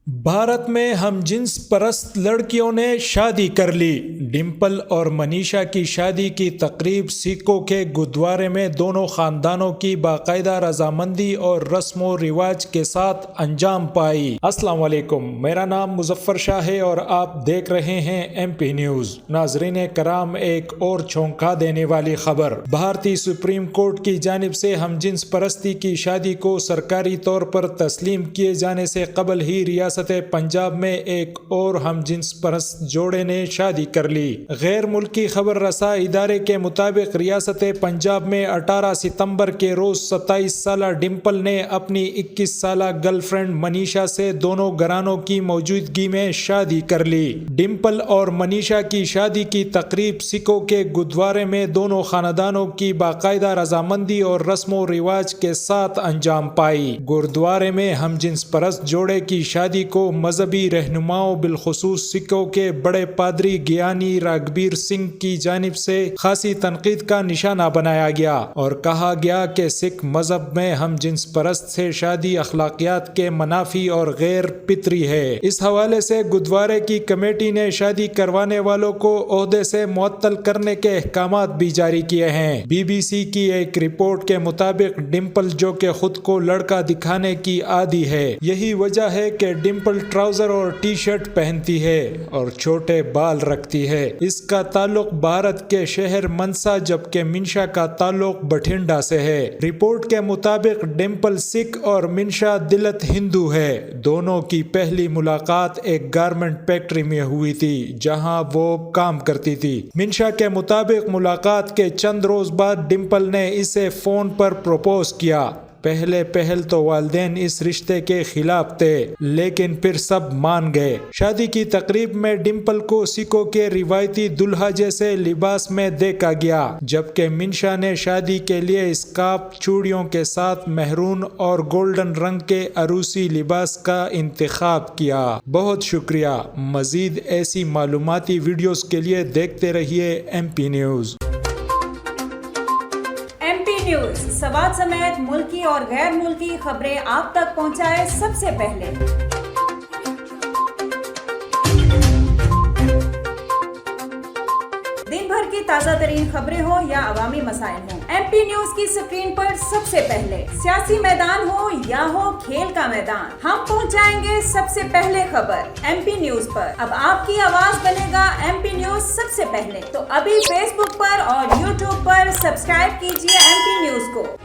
भारत में हम जिन्स परस्त लड़कियों ने शादी कर ली। डिम्पल और मनीषा की शादी की तकरीब सिखों के गुरुद्वारे में दोनों खानदानों की बाकायदा रजामंदी और रस्म रिवाज के साथ अंजाम पाई। अस्सलाम वालेकुम, मेरा नाम मुजफ्फर शाह है और आप देख रहे हैं MP न्यूज। नाजरीन कराम, एक और चौंका देने वाली खबर। भारतीय सुप्रीम कोर्ट की जानिब से हम जिन्स परस्ती की शादी को सरकारी तौर पर तस्लीम किए जाने से कबल ही रियासत पंजाब में एक और हम जिन्स परस्त जोड़े ने शादी कर ली। गैर मुल्की खबर रसा इदारे के मुताबिक रियासत पंजाब में 18 सितंबर के रोज 27 साल डिम्पल ने अपनी 21 साल गर्लफ्रेंड मनीषा से दोनों घरानों की मौजूदगी में शादी कर ली। डिम्पल और मनीषा की शादी की तकरीब सिखों के गुरुद्वारे में दोनों खानदानों की बाकायदा रजामंदी और रस्म रिवाज के साथ अंजाम पाई। गुरुद्वारे में हम जिन्स परस्त जोड़े की शादी को मजहबी रहनुमाओं बिलखुसूस सिखों के बड़े पादरी ज्ञानी राघबीर सिंह की जानिब से खासी तनकीद का निशाना बनाया गया और कहा गया कि सिख मजहब में हम जिन्स परस्त से शादी अखलाकियात के मनाफी और गैर पितरी है। इस हवाले से गुरुद्वारे की कमेटी ने शादी करवाने वालों को ओहदे से मुअत्तल करने के अहकामात भी जारी किए हैं। BBC की एक रिपोर्ट के मुताबिक डिम्पल, जो कि खुद को लड़का दिखाने की आदी है, यही वजह है कि डिम्पल ट्राउजर और टी-शर्ट पहनती है और छोटे बाल रखती है। इसका ताल्लुक भारत के शहर मनसा जबकि मिनशा का ताल्लुक बठिंडा से है। रिपोर्ट के मुताबिक डिम्पल सिख और मिनशा दिलत हिंदू है। दोनों की पहली मुलाकात एक गारमेंट फैक्ट्री में हुई थी जहां वो काम करती थी। मिनशा के मुताबिक मुलाकात के चंद रोज बाद डिम्पल ने इसे फोन पर प्रपोज किया। पहल तो वालिदैन इस रिश्ते के खिलाफ थे, लेकिन फिर सब मान गए। शादी की तकरीब में डिम्पल को सिखों के रिवायती दुल्हा जैसे लिबास में देखा गया, जबकि मिनशा ने शादी के लिए स्कार्फ चूड़ियों के साथ मेहरून और गोल्डन रंग के अरूसी लिबास का इंतखाब किया। बहुत शुक्रिया। मजीद ऐसी मालूमाती वीडियोस के लिए देखते रहिए MP न्यूज। MP न्यूज सवाल समेत मुल्की और गैर मुल्की खबरें आप तक पहुंचाए सबसे पहले। दिन भर की ताज़ा तरीन खबरें हो या अवामी मसाइल हो, MP न्यूज की स्क्रीन पर सबसे पहले। सियासी मैदान हो या हो खेल का मैदान, हम पहुंचाएंगे सबसे पहले खबर MP न्यूज पर। अब आपकी आवाज बनेगा MP न्यूज सबसे पहले। तो अभी Facebook पर और YouTube पर सब्सक्राइब कीजिए MP न्यूज को।